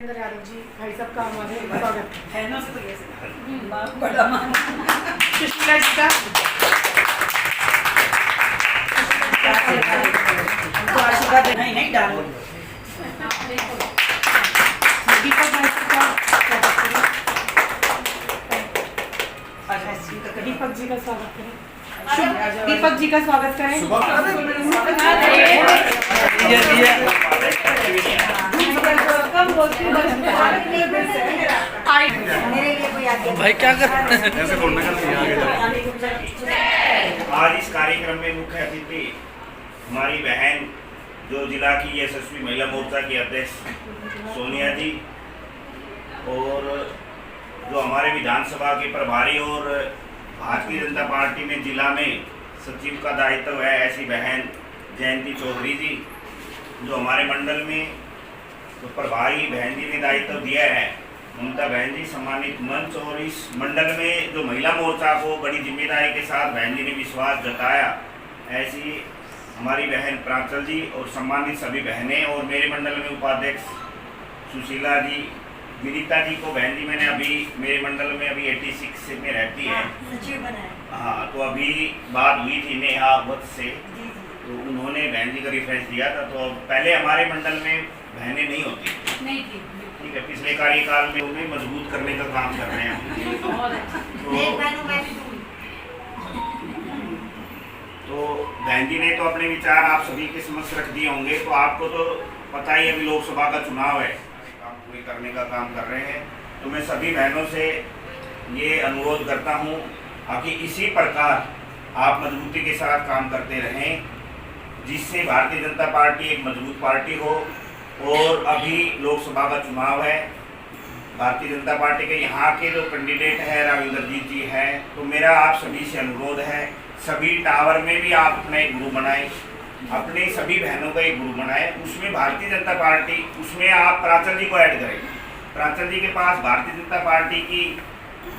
यादव जी भाई साहब का हमारे स्वागत है ना से तो कैसे बड़ा मान सुशीला जी का तो आशीर्वाद देना ही नहीं डालो दीपक भाई साहब का स्वागत करें। दीपक जी का स्वागत करें। दीपक जी का स्वागत करें। भाई क्या कर ऐसे बोलने का नहीं आगे आज इस कार्यक्रम में मुख्य अतिथि हमारी बहन जो जिला की यशस्वी महिला मोर्चा की अध्यक्ष सोनिया जी और जो हमारे विधानसभा के प्रभारी और भारतीय जनता पार्टी में जिला में सचिव का दायित्व है ऐसी बहन जयंती चौधरी जी, जो हमारे मंडल में तो प्रभारी बहन जी ने दायित्व दिया है ममता बहन जी, सम्मानित मंच और इस मंडल में जो महिला मोर्चा को बड़ी जिम्मेदारी के साथ बहन जी ने विश्वास जताया, ऐसी हमारी बहन प्रांचल जी और सम्मानित सभी बहनें और मेरे मंडल में उपाध्यक्ष सुशीला जी, विनीता जी को बहन जी मैंने अभी मेरे मंडल में अभी 86 में रहती है। हाँ, तो अभी बात हुई थी नेहा वत्स से, तो उन्होंने बहन जी का रेफरेंस दिया था। तो पहले हमारे मंडल में बहनें नहीं होती नहीं थी। ठीक है, पिछले कार्यकाल में उन्हें मजबूत करने का काम कर रहे हैं। तो बहन जी ने तो अपने विचार आप सभी के समक्ष रख दिए होंगे। तो आपको तो पता ही अभी लोकसभा का चुनाव है, काम पूरे करने का काम कर रहे हैं। तो मैं सभी बहनों से ये अनुरोध करता हूँ कि इसी प्रकार आप मजबूती के साथ काम करते रहें, जिससे भारतीय जनता पार्टी एक मजबूत पार्टी हो। और अभी लोकसभा का चुनाव है, भारतीय जनता पार्टी के यहाँ के जो कैंडिडेट है राविंदरजीत जी हैं, तो मेरा आप सभी से अनुरोध है सभी टावर में भी आप अपना एक ग्रुप बनाएं, अपने सभी बहनों का एक ग्रुप बनाएं, उसमें भारतीय जनता पार्टी, उसमें आप प्रांचल जी को ऐड करें। प्रांचल जी के पास भारतीय जनता पार्टी की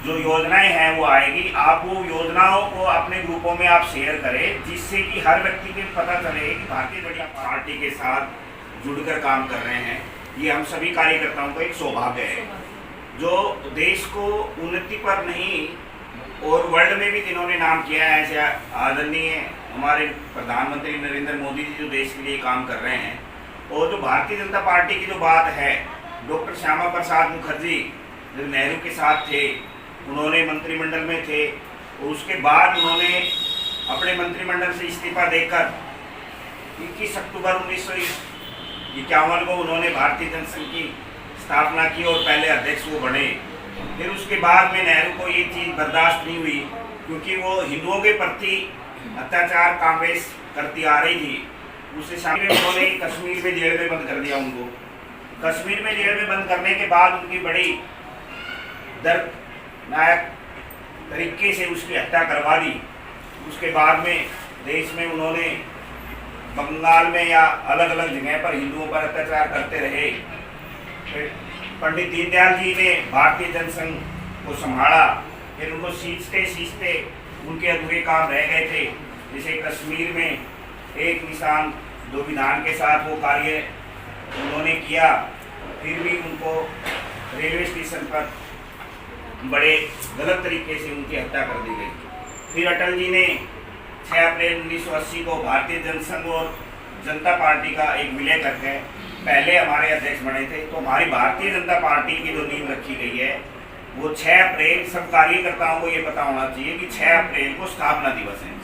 जो योजनाएं हैं वो आएगी, आप वो योजनाओं को अपने ग्रुपों में आप शेयर करें, जिससे कि हर व्यक्ति को पता चले कि भारतीय जनता पार्टी के साथ जुड़कर काम कर रहे हैं। ये हम सभी कार्यकर्ताओं का एक सौभाग्य है, जो देश को उन्नति पर नहीं और वर्ल्ड में भी जिन्होंने नाम किया है, ऐसे आदरणीय हमारे प्रधानमंत्री नरेंद्र मोदी जी जो देश के लिए काम कर रहे हैं। और जो भारतीय जनता पार्टी की जो बात है, डॉक्टर श्यामा प्रसाद मुखर्जी जो नेहरू के साथ थे, उन्होंने मंत्रिमंडल में थे और उसके बाद उन्होंने अपने मंत्रिमंडल से इस्तीफा देकर 21 अक्टूबर 1951 को उन्होंने भारतीय जनसंघ की स्थापना की और पहले अध्यक्ष वो बने। फिर उसके बाद में नेहरू को ये चीज़ बर्दाश्त नहीं हुई, क्योंकि वो हिंदुओं के प्रति अत्याचार कांग्रेस करती आ रही थी। उससे शामिल उन्होंने कश्मीर में जेल में बंद कर दिया उनको। कश्मीर में जेल में बंद करने के बाद उनकी बड़ी दर्दनायक तरीके से उसकी हत्या करवा दी। उसके बाद में देश में उन्होंने बंगाल में या अलग अलग जगह पर हिंदुओं पर अत्याचार करते रहे। फिर पंडित दीनदयाल जी ने भारतीय जनसंघ को संभाला, फिर उनको सींचते उनके अधूरे काम रह गए थे। जैसे कश्मीर में एक निशान दो विधान के साथ वो कार्य उन्होंने किया, फिर भी उनको रेलवे स्टेशन पर बड़े गलत तरीके से उनकी हत्या कर दी गई। फिर अटल जी ने 6 अप्रैल 1980 को भारतीय जनसंघ और जनता पार्टी का एक विलय करके पहले हमारे अध्यक्ष बने थे। तो हमारी भारतीय जनता पार्टी की जो नींव रखी गई है वो 6 अप्रैल, सब कार्यकर्ताओं को ये पता होना चाहिए कि 6 अप्रैल को स्थापना दिवस है।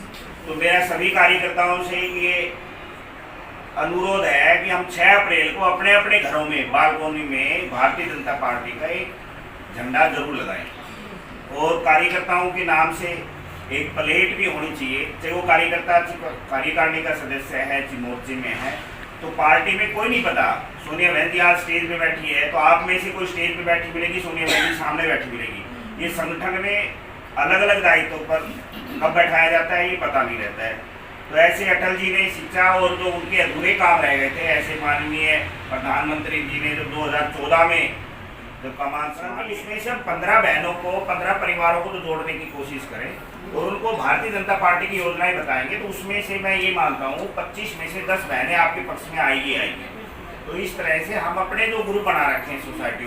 तो मेरा सभी कार्यकर्ताओं से ये अनुरोध है कि हम 6 अप्रैल को अपने अपने घरों में बालकोनी में भारतीय जनता पार्टी का एक झंडा जरूर लगाएं। और कार्यकर्ताओं के नाम से एक प्लेट भी होनी चाहिए, चाहे वो कार्यकर्ता कार्यकारिणी का सदस्य है, मोर्चे में है, तो पार्टी में कोई नहीं पता। सोनिया बहन जी आज स्टेज पे बैठी है, तो आप में से कोई स्टेज पे बैठी मिलेगी, सोनिया बहन जी सामने बैठी मिलेगी। ये संगठन में अलग अलग दायित्वों पर कब बैठाया जाता है ये पता नहीं रहता है। तो ऐसे अटल जी ने शिक्षा और जो उनके अधूरे काम रह गए थे, ऐसे माननीय प्रधानमंत्री जी ने जो 2014 में जो कमान संभाली, इसमें से हम 15 बहनों को, 15 परिवारों को तो जोड़ने की कोशिश करें और उनको भारतीय जनता पार्टी की योजनाएं बताएंगे। तो उसमें से मैं ये मानता हूँ 25 में से 10 बहनें आपके पक्ष में आएगी। तो इस तरह से हम अपने जो ग्रुप बना रखे हैं सोसाइटी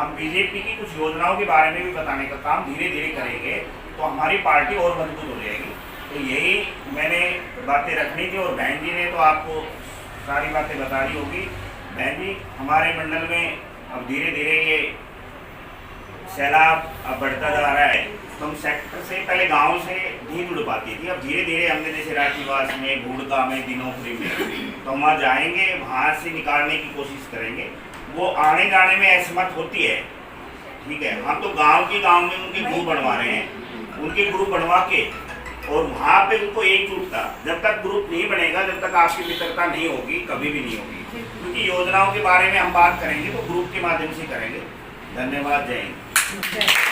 हम बीजेपी की कुछ योजनाओं के बारे में भी बताने का काम धीरे धीरे करेंगे, तो हमारी पार्टी और मजबूत हो जाएगी। तो यही मैंने बातें रखनी थी, और बहन जी ने तो आपको सारी बातें बता दी होगी। बहन जी, हमारे मंडल में अब धीरे धीरे ये सैलाब अब बढ़ता जा रहा है, तो हम सेक्टर से पहले गांव से नहीं जुड़ पाती थी, अब धीरे धीरे हमने जैसे राजनिवास में, घूड़का में, दिनोखरी में, तो हम वहाँ जाएंगे, वहाँ से निकालने की कोशिश करेंगे। वो आने जाने में असमर्थ होती है, ठीक है, हम तो गांव में उनके ग्रुप बनवा रहे हैं, उनके ग्रुप बनवा के और वहाँ पे उनको एकजुटता, जब तक ग्रुप नहीं बनेगा, जब तक आपकी मित्रता नहीं होगी, कभी भी नहीं होगी। क्योंकि योजनाओं के बारे में हम बात करेंगे तो ग्रुप के माध्यम से करेंगे। धन्यवाद, जय हिंद।